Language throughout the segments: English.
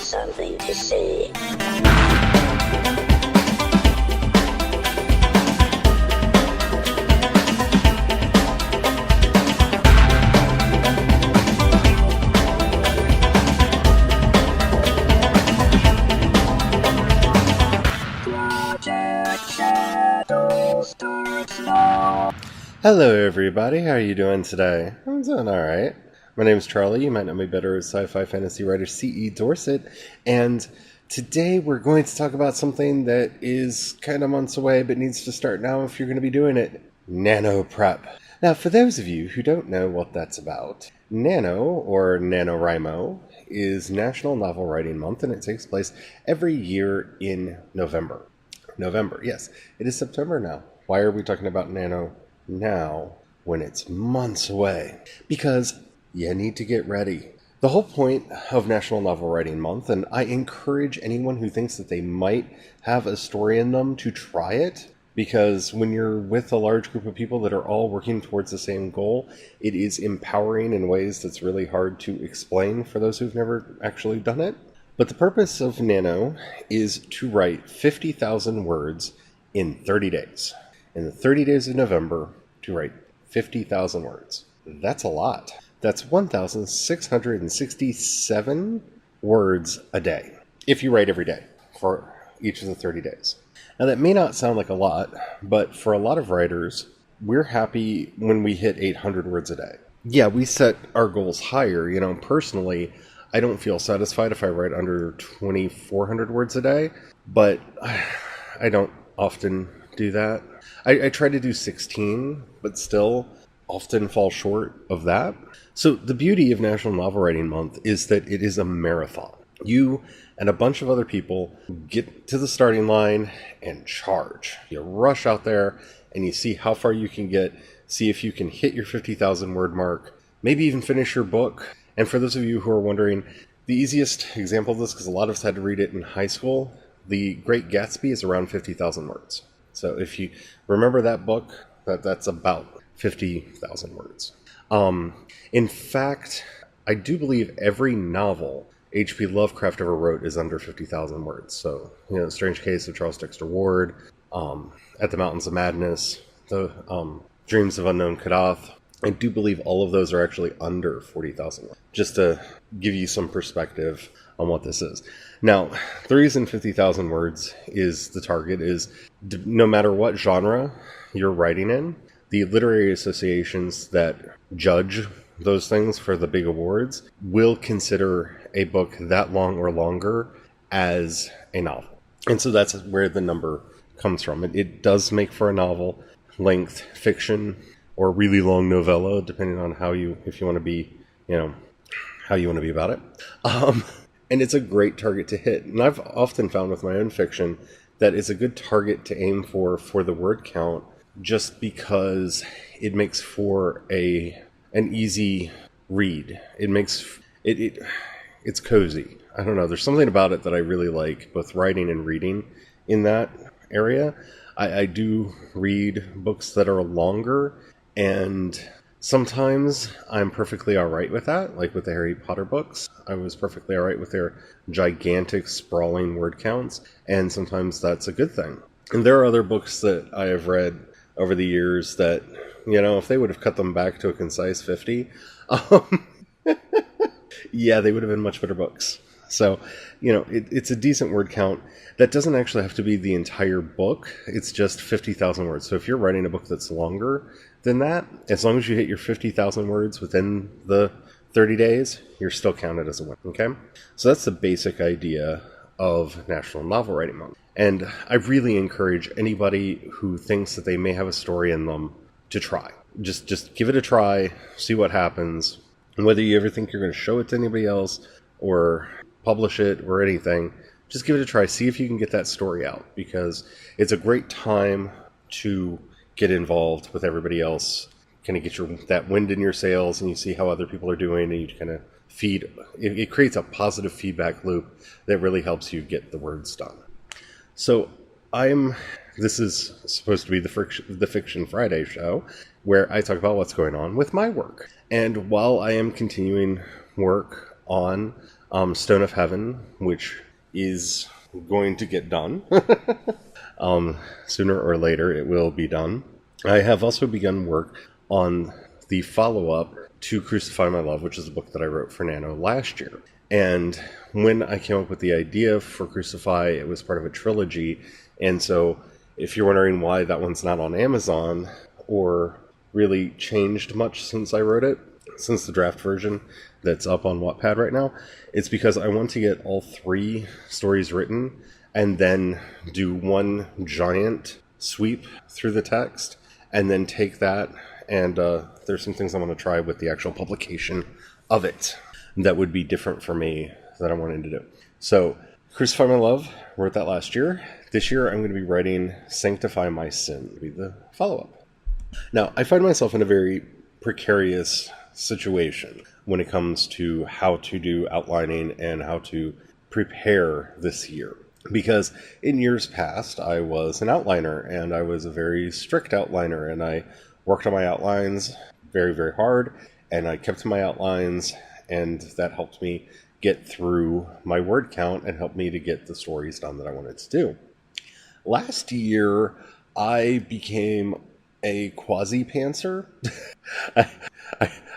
something to say. Hello everybody, how are you doing today? I'm doing alright. My name is Charlie, you might know me better as sci-fi fantasy writer C.E. Dorset, and today we're going to talk about something that is kind of months away but needs to start now if you're going to be doing it. Nanoprep. Now for those of you who don't know what that's about, Nano, or NaNoWriMo, is National Novel Writing Month, and it takes place every year in November. November, yes. It is September now. Why are we talking about Nano now when it's months away? Because you need to get ready. The whole point of National Novel Writing Month, and I encourage anyone who thinks that they might have a story in them to try it, because when you're with a large group of people that are all working towards the same goal, it is empowering in ways that's really hard to explain for those who've never actually done it. But the purpose of Nano is to write 50,000 words in 30 days. In the 30 days of November, to write 50,000 words. That's a lot. That's 1,667 words a day, if you write every day for each of the 30 days. Now that may not sound like a lot, but for a lot of writers, we're happy when we hit 800 words a day. Yeah, we set our goals higher. Personally, I don't feel satisfied if I write under 2,400 words a day, but I don't often do that. I try to do 16, but still often fall short of that. So the beauty of National Novel Writing Month is that it is a marathon. You and a bunch of other people get to the starting line and charge. You rush out there and you see how far you can get, see if you can hit your 50,000 word mark, maybe even finish your book. And for those of you who are wondering, the easiest example of this, because a lot of us had to read it in high school, The Great Gatsby is around 50,000 words. So if you remember that book, that's about 50,000 words. In fact, I do believe every novel H.P. Lovecraft ever wrote is under 50,000 words. So, The Strange Case of Charles Dexter Ward, At the Mountains of Madness, The Dreams of Unknown Kadath. I do believe all of those are actually under 40,000 words, just to give you some perspective on what this is. Now, the reason 50,000 words is the target is no matter what genre you're writing in, the literary associations that judge those things for the big awards will consider a book that long or longer as a novel. And so that's where the number comes from. It does make for a novel length fiction or really long novella, depending on if you want to be, how you want to be about it. And it's a great target to hit. And I've often found with my own fiction that it's a good target to aim for the word count, just because it makes for an easy read. It's cozy. I don't know. There's something about it that I really like, both writing and reading in that area. I do read books that are longer, and sometimes I'm perfectly alright with that, like with the Harry Potter books. I was perfectly alright with their gigantic, sprawling word counts, and sometimes that's a good thing. And there are other books that I have read over the years that, if they would have cut them back to a concise 50, yeah, they would have been much better books. So, it's a decent word count. That doesn't actually have to be the entire book. It's just 50,000 words. So if you're writing a book that's longer than that, as long as you hit your 50,000 words within the 30 days, you're still counted as a win, okay? So that's the basic idea of National Novel Writing Month. And I really encourage anybody who thinks that they may have a story in them to try. Just give it a try, see what happens. And whether you ever think you're going to show it to anybody else or publish it or anything, just give it a try. See if you can get that story out, because it's a great time to get involved with everybody else, kind of get that wind in your sails, and you see how other people are doing, and you kind of feed. It creates a positive feedback loop that really helps you get the words done. So this is supposed to be the Fiction Friday show, where I talk about what's going on with my work. And while I am continuing work on Stone of Heaven, which is going to get done. Sooner or later, it will be done. I have also begun work on the follow-up to Crucify My Love, which is a book that I wrote for Nano last year. And when I came up with the idea for Crucify, it was part of a trilogy. And so if you're wondering why that one's not on Amazon or really changed much since I wrote it, since the draft version that's up on Wattpad right now, it's because I want to get all 3 stories written and then do one giant sweep through the text and then take that and there's some things I want to try with the actual publication of it that would be different for me that I'm wanting to do. So, Crucify My Love, wrote that last year. This year I'm going to be writing Sanctify My Sin, to be the follow-up. Now, I find myself in a very precarious situation when it comes to how to do outlining and how to prepare this year. Because in years past, I was an outliner, and I was a very strict outliner, and I worked on my outlines very, very hard, and I kept to my outlines, and that helped me get through my word count and helped me to get the stories done that I wanted to do. Last year, I became a quasi-pantser.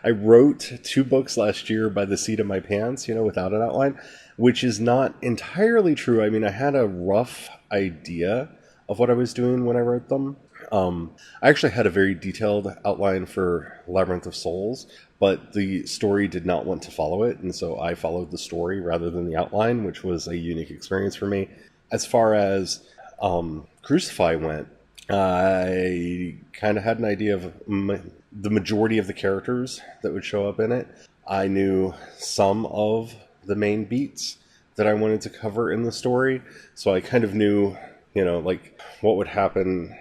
I wrote 2 books last year by the seat of my pants, without an outline, which is not entirely true. I mean, I had a rough idea of what I was doing when I wrote them. I actually had a very detailed outline for Labyrinth of Souls, but the story did not want to follow it, and so I followed the story rather than the outline, which was a unique experience for me. As far as Crucify went, I kind of had an idea of the majority of the characters that would show up in it. I knew some of the main beats that I wanted to cover in the story, so I kind of knew, what would happen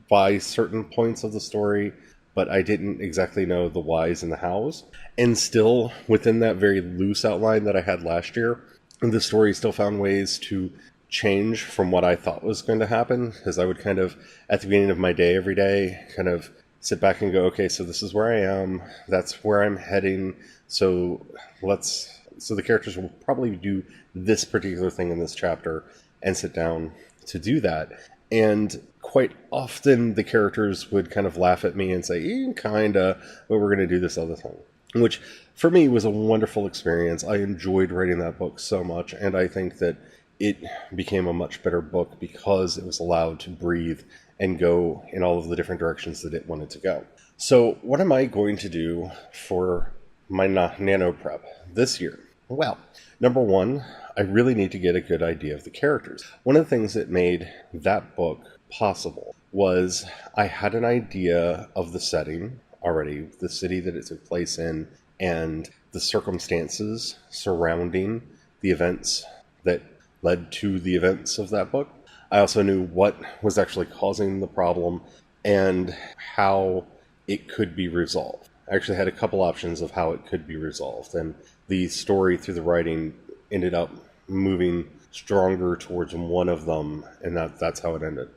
by certain points of the story, but I didn't exactly know the whys and the hows. And still, within that very loose outline that I had last year, the story still found ways to change from what I thought was going to happen, because I would kind of, at the beginning of my day every day, kind of sit back and go, okay, so this is where I am, that's where I'm heading, so the characters will probably do this particular thing in this chapter, and sit down to do that. And quite often the characters would kind of laugh at me and say, kinda, but we're going to do this other thing. Which, for me, was a wonderful experience. I enjoyed writing that book so much, and I think that it became a much better book because it was allowed to breathe and go in all of the different directions that it wanted to go. So, what am I going to do for my Nanoprep this year? Well, number one, I really need to get a good idea of the characters. One of the things that made that book possible was I had an idea of the setting already, the city that it took place in, and the circumstances surrounding the events that led to the events of that book. I also knew what was actually causing the problem and how it could be resolved. I actually had a couple options of how it could be resolved, and the story through the writing ended up moving stronger towards one of them, and that's how it ended.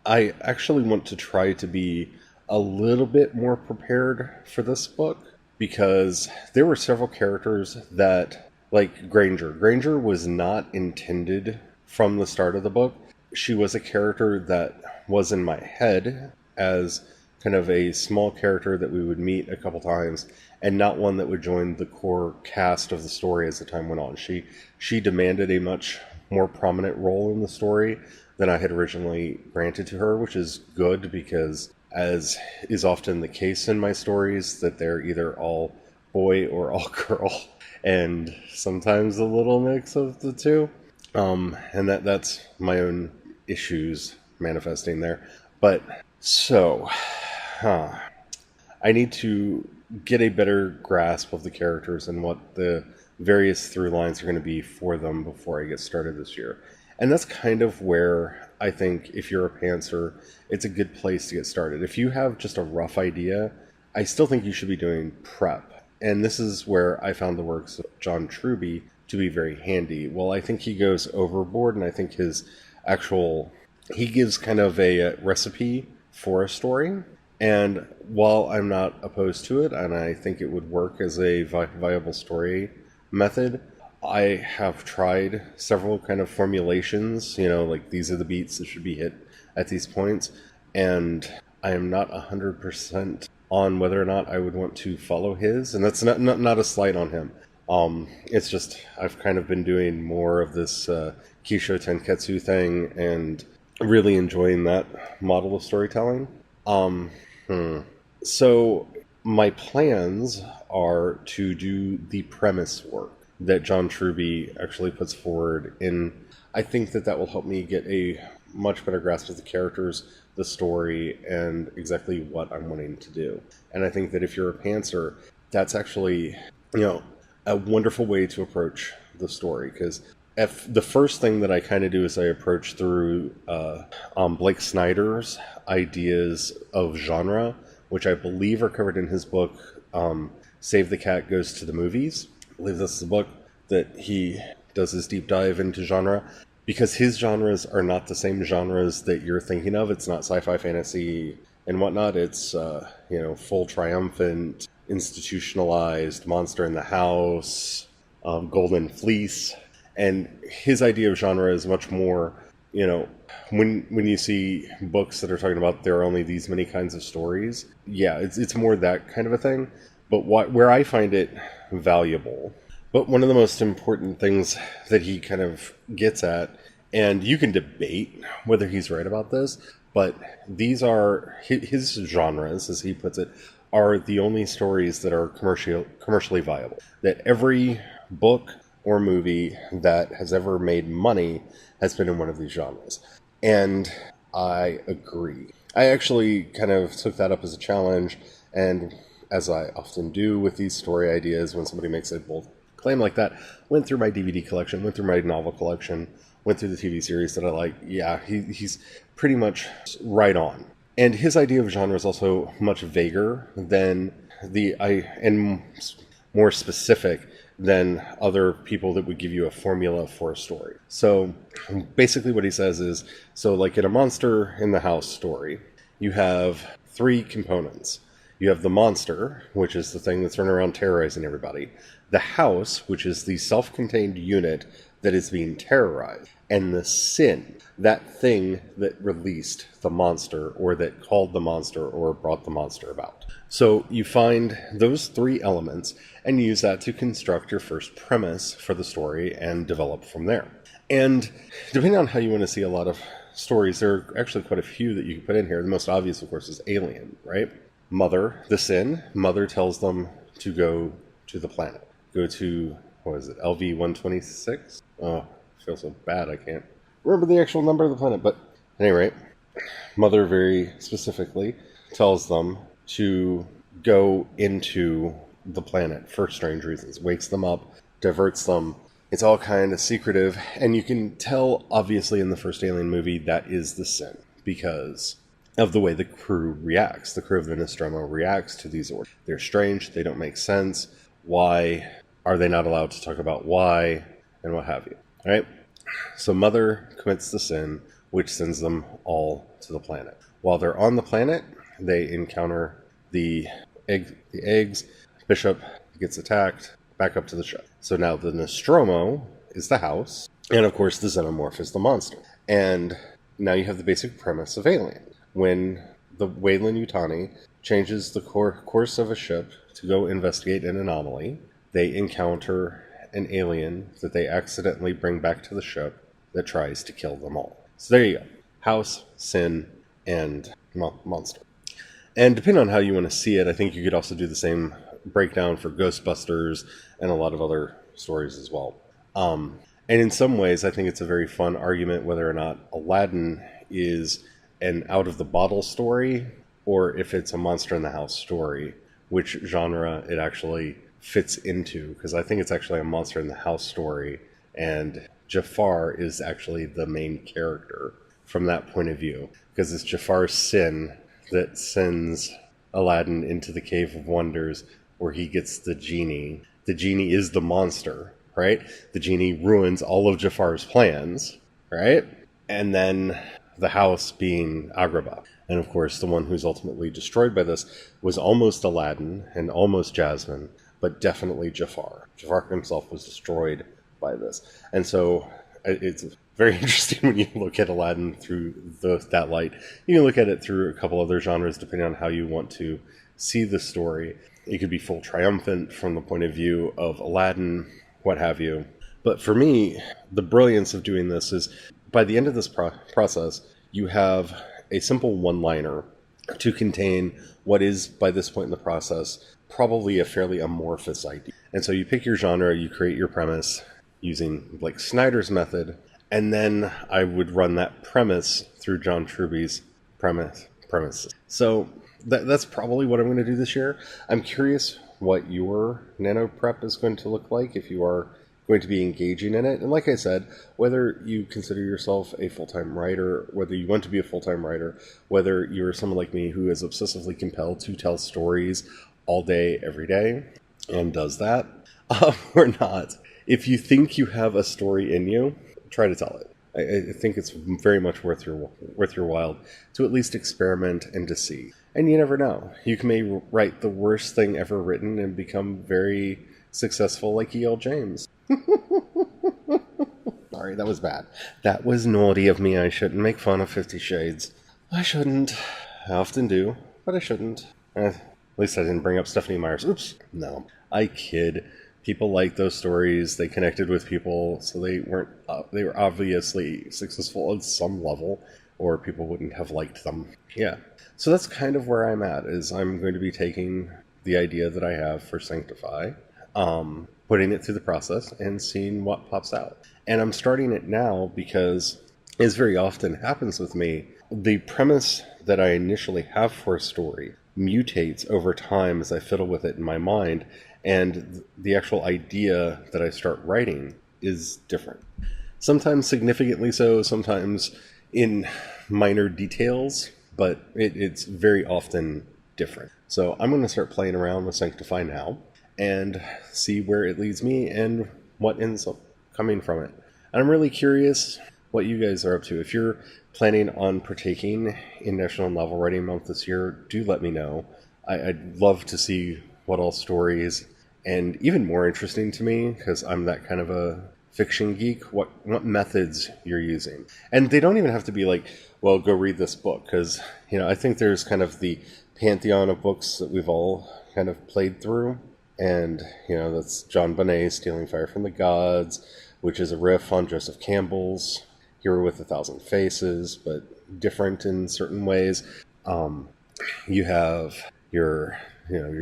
I actually want to try to be a little bit more prepared for this book, because there were several characters that, like Granger. Granger was not intended from the start of the book. She was a character that was in my head as kind of a small character that we would meet a couple times, and not one that would join the core cast of the story as the time went on. She demanded a much more prominent role in the story than I had originally granted to her, which is good because, as is often the case in my stories, that they're either all boy or all girl, and sometimes a little mix of the two. And that's my own issues manifesting there. But so, I need to get a better grasp of the characters and what the various through lines are going to be for them before I get started this year. And that's kind of where I think if you're a pantser, it's a good place to get started. If you have just a rough idea, I still think you should be doing prep. And this is where I found the works of John Truby to be very handy. Well, I think he goes overboard, and I think he gives kind of a recipe for a story. And while I'm not opposed to it, and I think it would work as a viable story method. I have tried several kind of formulations, like these are the beats that should be hit at these points, and I am not 100% on whether or not I would want to follow his, and that's not a slight on him. It's just I've kind of been doing more of this Kisho Tenketsu thing and really enjoying that model of storytelling. So my plans are to do the premise work that John Truby actually puts forward in. I think that will help me get a much better grasp of the characters, the story, and exactly what I'm wanting to do. And I think that if you're a pantser, that's actually, a wonderful way to approach the story. Because the first thing that I kind of do is I approach through Blake Snyder's ideas of genre, which I believe are covered in his book, Save the Cat Goes to the Movies. I believe this is a book that he does his deep dive into genre, because his genres are not the same genres that you're thinking of. It's not sci-fi, fantasy, and whatnot. It's, full triumphant, institutionalized, Monster in the House, Golden Fleece. And his idea of genre is much more, when you see books that are talking about there are only these many kinds of stories, yeah, it's more that kind of a thing. But where I find it valuable, but one of the most important things that he kind of gets at, and you can debate whether he's right about this, but these are his genres, as he puts it, are the only stories that are commercially viable. That every book or movie that has ever made money has been in one of these genres. And I agree. I actually kind of took that up as a challenge, and as I often do with these story ideas, when somebody makes a bold claim like that, went through my DVD collection, went through my novel collection, went through the TV series that I like. Yeah, he's pretty much right on. And his idea of genre is also much vaguer than and more specific than other people that would give you a formula for a story. So basically what he says is, so like in a Monster in the House story, you have 3 components. You have the monster, which is the thing that's running around terrorizing everybody. The house, which is the self-contained unit that is being terrorized. And the sin, that thing that released the monster, or that called the monster, or brought the monster about. So you find those 3 elements and use that to construct your first premise for the story and develop from there. And depending on how you want to see a lot of stories, there are actually quite a few that you can put in here. The most obvious, of course, is Alien, right? Mother, the sin. Mother tells them to go to the planet. Go to, what is it, LV-126? Oh, I feel so bad I can't remember the actual number of the planet. But at any rate, Mother very specifically tells them to go into the planet for strange reasons. Wakes them up, diverts them. It's all kind of secretive. And you can tell, obviously, in the first Alien movie, that is the sin. Because of the way the crew reacts. The crew of the Nostromo reacts to these orders. They're strange. They don't make sense. Why are they not allowed to talk about why and what have you? All right? So Mother commits the sin, which sends them all to the planet. While they're on the planet, they encounter the eggs. Bishop gets attacked. Back up to the ship. So now the Nostromo is the house. And of course the Xenomorph is the monster. And now you have the basic premise of Alien. When the Weyland-Yutani changes the course of a ship to go investigate an anomaly, they encounter an alien that they accidentally bring back to the ship that tries to kill them all. So there you go. House, sin, and monster. And depending on how you want to see it, I think you could also do the same breakdown for Ghostbusters and a lot of other stories as well. And in some ways, I think it's a very fun argument whether or not Aladdin is an out-of-the-bottle story, or if it's a Monster in the House story, which genre it actually fits into, because I think it's actually a Monster in the House story, and Jafar is actually the main character from that point of view, because it's Jafar's sin that sends Aladdin into the Cave of Wonders, where he gets the genie. The genie is the monster, right? The genie ruins all of Jafar's plans, right? And then the house being Agrabah. And of course, the one who's ultimately destroyed by this was almost Aladdin and almost Jasmine, but definitely Jafar. Jafar himself was destroyed by this. And so it's very interesting when you look at Aladdin through that light. You can look at it through a couple other genres depending on how you want to see the story. It could be full triumphant from the point of view of Aladdin, what have you. But for me, the brilliance of doing this is by the end of this process, you have a simple one-liner to contain what is, by this point in the process, probably a fairly amorphous idea. And so you pick your genre, you create your premise using Blake Snyder's method, and then I would run that premise through John Truby's premises. So that's probably what I'm going to do this year. I'm curious what your Nanoprep is going to look like if you are going to be engaging in it. And like I said, whether you consider yourself a full-time writer, whether you want to be a full-time writer, whether you're someone like me who is obsessively compelled to tell stories all day, every day, and does that, or not, if you think you have a story in you, try to tell it. I think it's very much worth your while to at least experiment and to see. And you never know. You may write the worst thing ever written and become very successful like E.L. James. Sorry, that was bad. That was naughty of me. I shouldn't make fun of 50 Shades. I shouldn't. I often do, but I shouldn't. At least I didn't bring up Stephanie Meyer's. Oops. No, I kid. People liked those stories. They connected with people, so they were obviously successful at some level, or people wouldn't have liked them. Yeah. So that's kind of where I'm at, is I'm going to be taking the idea that I have for Sanctify, putting it through the process, and seeing what pops out. And I'm starting it now because, as very often happens with me, the premise that I initially have for a story mutates over time as I fiddle with it in my mind, and the actual idea that I start writing is different. Sometimes significantly so, sometimes in minor details, but it's very often different. So I'm going to start playing around with Sanctify now and see where it leads me and what ends up coming from it. And I'm really curious what you guys are up to. If you're planning on partaking in National Novel Writing Month this year, do let me know. I'd love to see what all stories, and even more interesting to me, because I'm that kind of a fiction geek, what methods you're using. And they don't even have to be like, well, go read this book, because, I think there's kind of the pantheon of books that we've all kind of played through. And, that's John Bonet's Stealing Fire from the Gods, which is a riff on Joseph Campbell's Hero with a Thousand Faces, but different in certain ways. You have your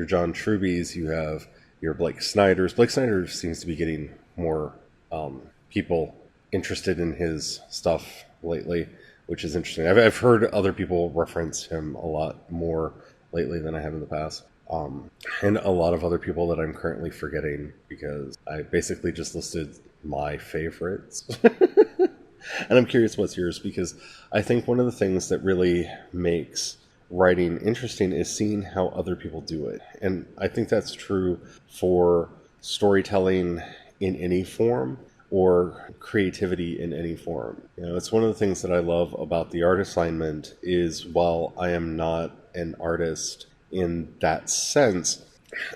John Truby's, you have your Blake Snyder's. Blake Snyder seems to be getting more people interested in his stuff lately, which is interesting. I've heard other people reference him a lot more lately than I have in the past. And a lot of other people that I'm currently forgetting because I basically just listed my favorites. And I'm curious what's yours, because I think one of the things that really makes writing interesting is seeing how other people do it. And I think that's true for storytelling in any form or creativity in any form. It's one of the things that I love about the art assignment is, while I am not an artist in that sense,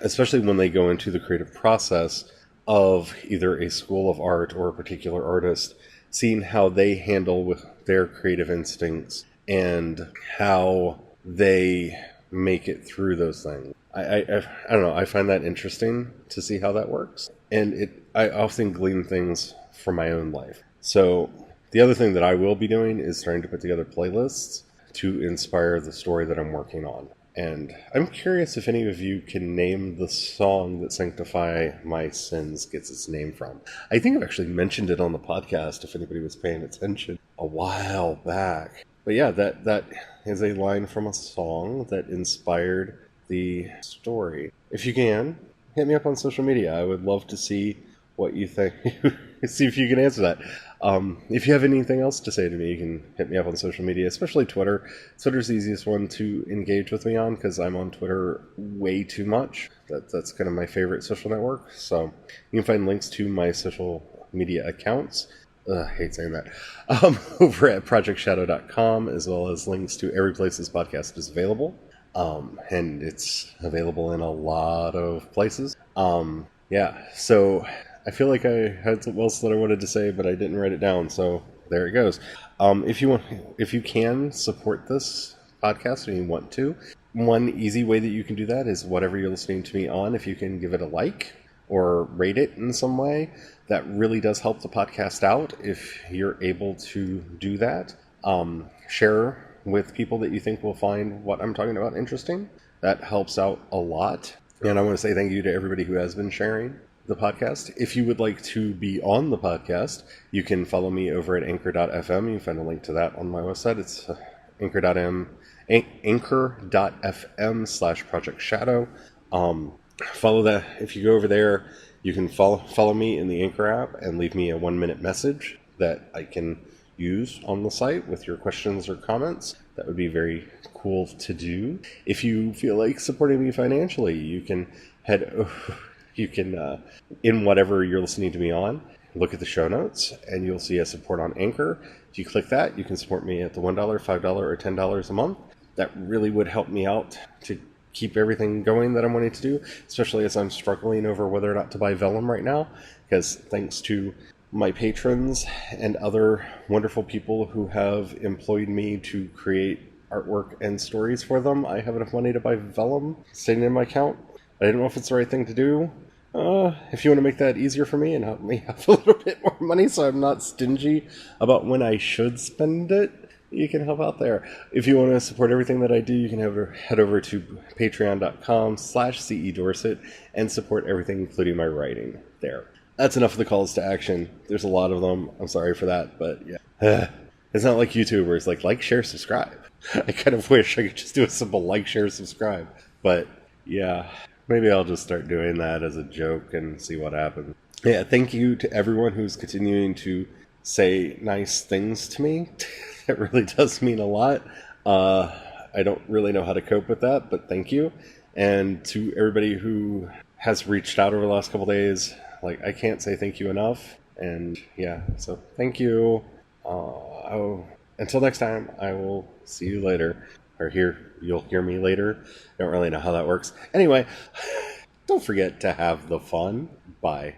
especially when they go into the creative process of either a school of art or a particular artist, seeing how they handle with their creative instincts and how they make it through those things. I don't know, I find that interesting to see how that works. And I often glean things from my own life. So the other thing that I will be doing is starting to put together playlists to inspire the story that I'm working on. And I'm curious if any of you can name the song that Sanctify My Sins gets its name from. I think I've actually mentioned it on the podcast, if anybody was paying attention, a while back. But yeah, that is a line from a song that inspired the story. If you can, hit me up on social media. I would love to see what you think. See if you can answer that. If you have anything else to say to me, you can hit me up on social media, especially Twitter. Twitter's the easiest one to engage with me on because I'm on Twitter way too much. That's kind of my favorite social network. So you can find links to my social media accounts. I hate saying that. Over at projectshadow.com, as well as links to every place this podcast is available. And it's available in a lot of places. Yeah, so I feel like I had something else that I wanted to say, but I didn't write it down. So there it goes. If you want, if you can support this podcast and you want to, one easy way that you can do that is whatever you're listening to me on. If you can give it a like or rate it in some way, that really does help the podcast out. If you're able to do that, share with people that you think will find what I'm talking about interesting. That helps out a lot. And I want to say thank you to everybody who has been sharing the podcast. If you would like to be on the podcast, you can follow me over at anchor.fm. You can find a link to that on my website. It's anchor.fm / Project Shadow. Follow that. If you go over there, you can follow me in the Anchor app and leave me a 1-minute message that I can use on the site with your questions or comments. That would be very cool to do. If you feel like supporting me financially, you can in whatever you're listening to me on, look at the show notes and you'll see a support on Anchor. If you click that, you can support me at the $1, $5, or $10 a month. That really would help me out to keep everything going that I'm wanting to do, especially as I'm struggling over whether or not to buy vellum right now, because thanks to my patrons and other wonderful people who have employed me to create artwork and stories for them, I have enough money to buy vellum sitting in my account. I don't know if it's the right thing to do. If you want to make that easier for me and help me have a little bit more money so I'm not stingy about when I should spend it, you can help out there. If you want to support everything that I do, you can head over to patreon.com/CEDorset and support everything, including my writing there. That's enough of the calls to action. There's a lot of them. I'm sorry for that, but yeah. It's not like YouTube where it's like, share, subscribe. I kind of wish I could just do a simple like, share, subscribe. But yeah, maybe I'll just start doing that as a joke and see what happens. Yeah, thank you to everyone who's continuing to say nice things to me. It really does mean a lot. I don't really know how to cope with that, but thank you. And to everybody who has reached out over the last couple days, I can't say thank you enough. And yeah, so thank you. Until next time, I will see you later. Or you'll hear me later. I don't really know how that works. Anyway, don't forget to have the fun. Bye.